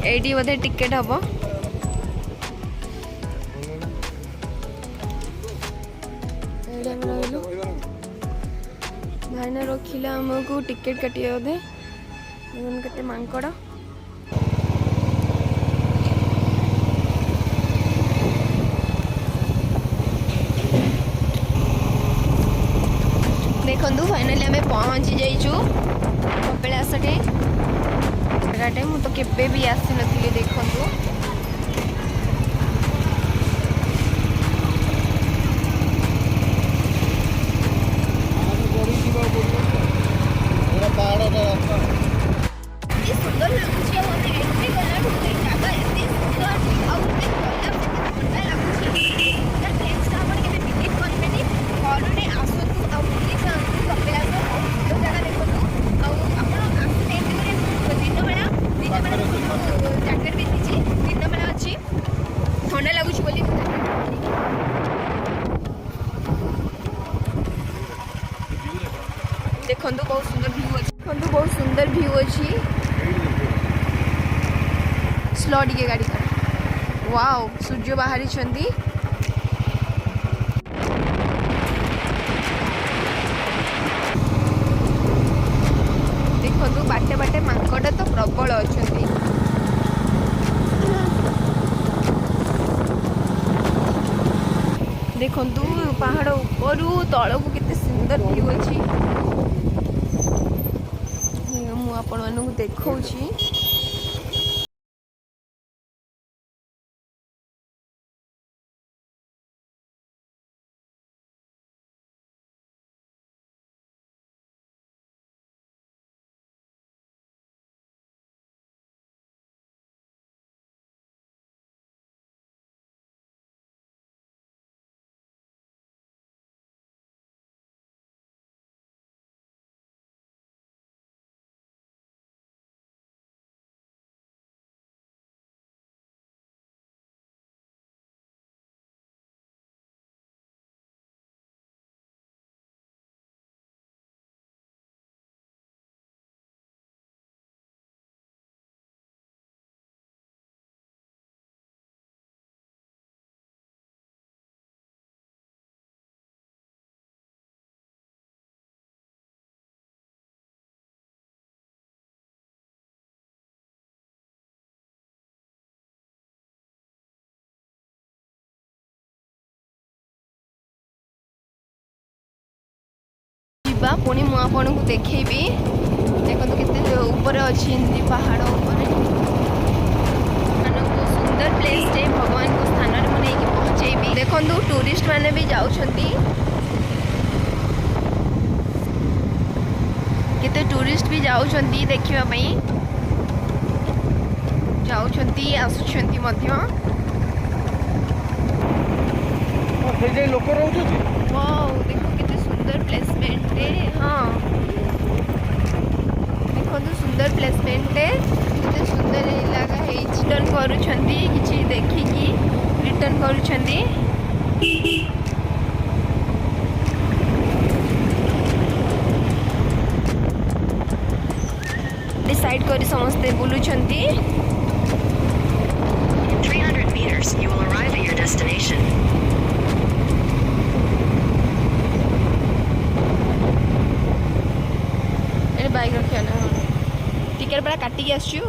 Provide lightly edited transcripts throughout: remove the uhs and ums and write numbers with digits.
Eighty बोधे ticket हम भाईना रखिला आमको ticket काटिए बोधे केते मांकड़ देखु फाइनाली आम पहुँची जाइचु कपिलास टे मु तो केबे भी आसी नथिली देखंतु सुंदर लगुच एंट्री गला जगह एत सुंदर ठंडा लगुच विजिट करेंगे घर आसतु कपिलास बहुत जगह देखो जैकेट पिंधि दिन बेला अच्छी ठंडा लगुच देखो बहुत सुंदर व्यू अच्छी देखो बहुत सुंदर व्यू अच्छी स्लो टिके गाड़ी कर वाओ सूर्य बाहरी छंदी देखो बाटे बाटे मांकड़ तो प्रबल अच्छा देखु पहाड़ ऊपर तल को केते सुंदर व्यू अच्छी मु आपण मानू देखौछि पुणी मु आपन को देखेबी देखो केते ऊपर अच्छी पहाड़ ऊपर सुंदर प्लेस टे भगवान को स्थान रे मु नेकी पहुंचेबी देखो टूरिस्ट माने भी जाउछंती केते टूरिस्ट भी जाउछंती देखिबा पई जाउछंती आसुछंती मध्य से लोक रहउछंती वाओ देखो केते सुंदर प्लेसमेंट है हाँ देखो सुंदर प्लेसमेंट है केते सुंदर लगा है रिटर्न करूछंती किछि देखि कि रिटर्न करूछंती डिसाइड करी समस्ते बुलुछंती 300 meters you will arrive at your destination. Bike रखिया ना टिकेट बड़ा काटिक आसछु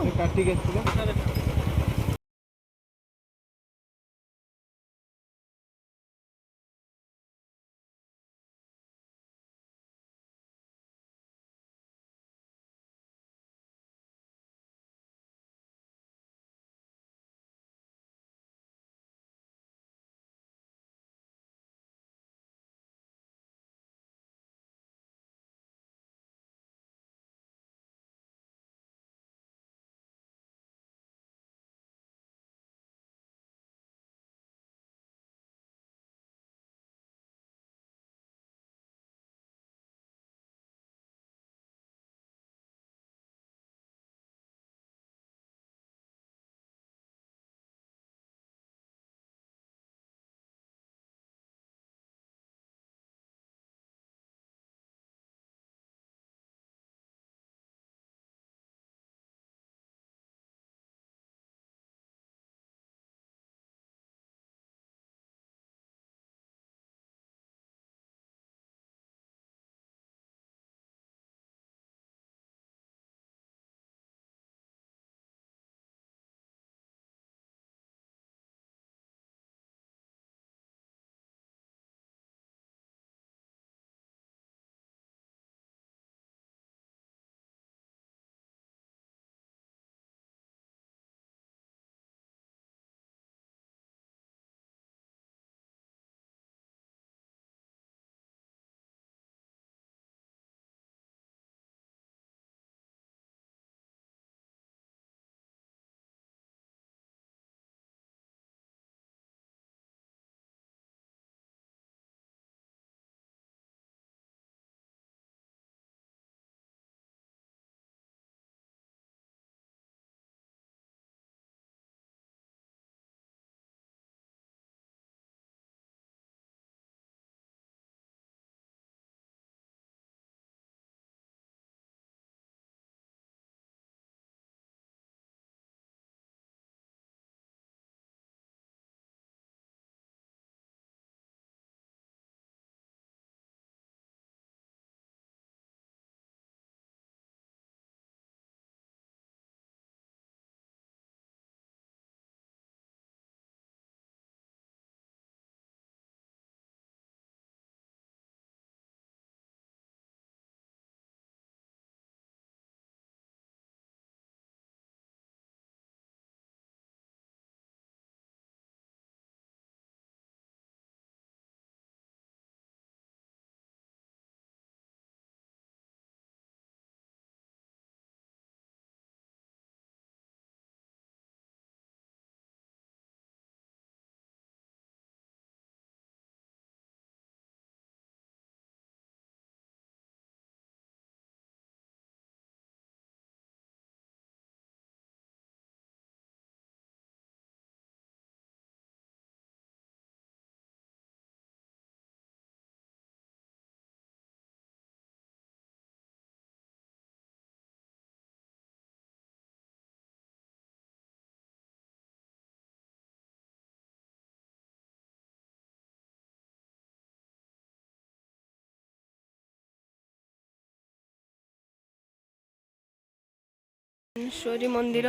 भुवनेश्वरी मंदिर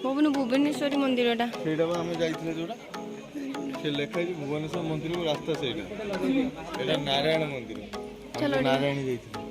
भवन भुवनेश्वरी मंदिरटा ସେଇଟା ବା ଆମେ ଯାଇଥିଲେ ଯୋଉଟା ସେ ଲେଖା ହେଇଛି ଭୁବନେଶ୍ୱର ମନ୍ଦିରକୁ ରାସ୍ତା ସେଇଟା ଏଇଟା ନାରାୟଣ ମନ୍ଦିର ଚଲୋ ନାରାୟଣୀ ଯାଇଥିଲେ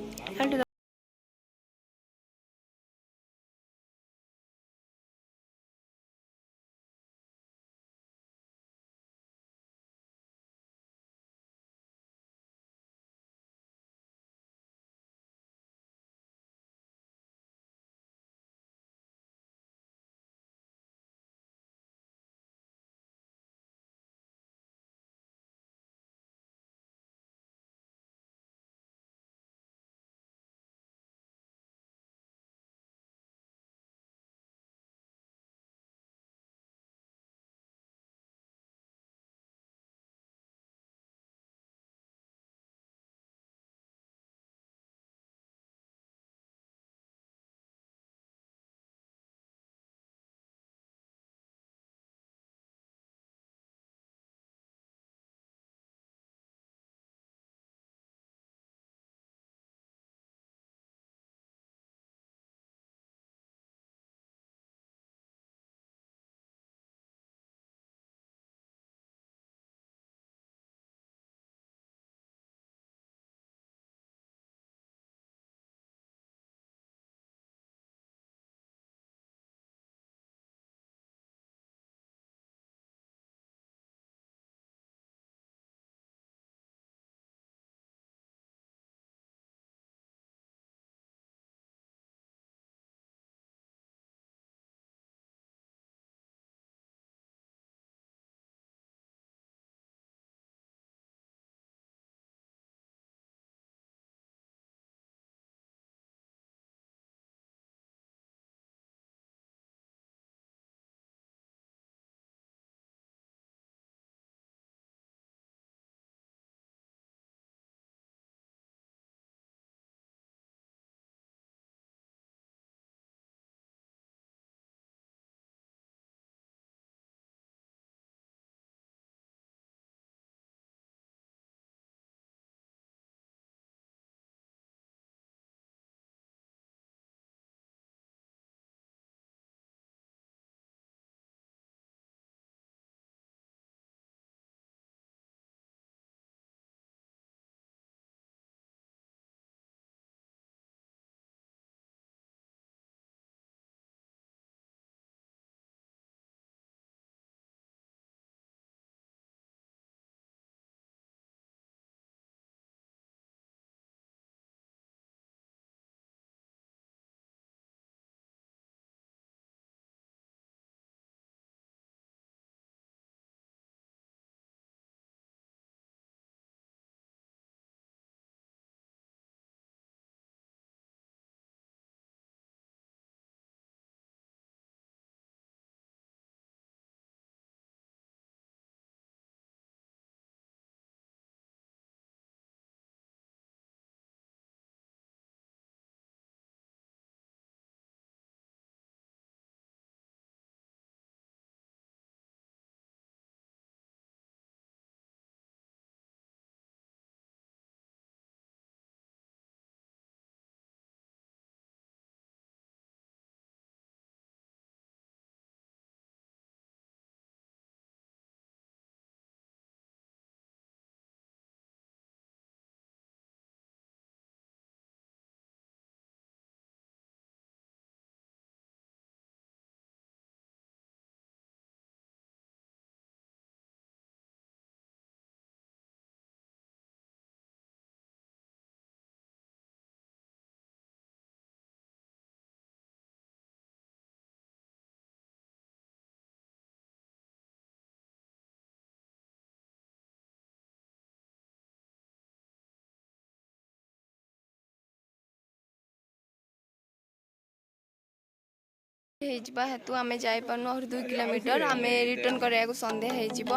ହେଇଯିବା ହେତୁ ଆମେ ଯାଇପାରୁନୁ ଆହୁରି 2 କିଲୋମିଟର ଆମେ ରିଟର୍ନ କରିବାକୁ ସନ୍ଧ୍ୟା ହେଇଯିବ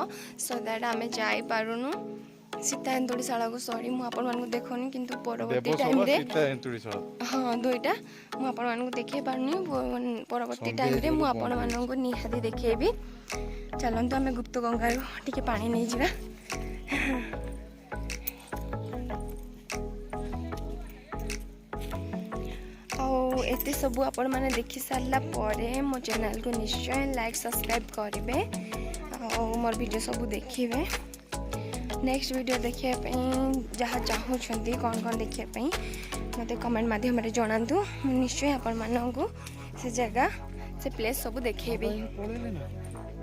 ସୋ ଦ୍ୟାଟ୍ ଆମେ ଯାଇପାରୁନୁ ସୀତା ଏନ୍ତୁଡ଼ିଶାଳକୁ ସରି ମୁଁ ଆପଣମାନଙ୍କୁ ଦେଖୁନି କିନ୍ତୁ ପରବର୍ତ୍ତୀ ଟାଇମ୍ରେ ହଁ ଦୁଇଟା ମୁଁ ଆପଣମାନଙ୍କୁ ଦେଖେଇ ପାରୁନି ପରବର୍ତ୍ତୀ ଟାଇମ୍ରେ ମୁଁ ଆପଣମାନଙ୍କୁ ନିହାତି ଦେଖେଇବି ଚାଲନ୍ତୁ ଆମେ ଗୁପ୍ତ ଗଙ୍ଗାରୁ ଟିକେ ପାଣି ନେଇଯିବା ଆଉ एते सबू आपण माने देखि सारला परे मो चैनल को निश्चय लाइक सब्सक्राइब करेंगे और मोर वीडियो सबू देखिए। नेक्स्ट वीडियो देखिए जहाँ चाहूँगी कौन कौन देखिए मत कमेंट माध्यम जनातु निश्चय आपण मानू से जगह से प्लेस सब देखेबी।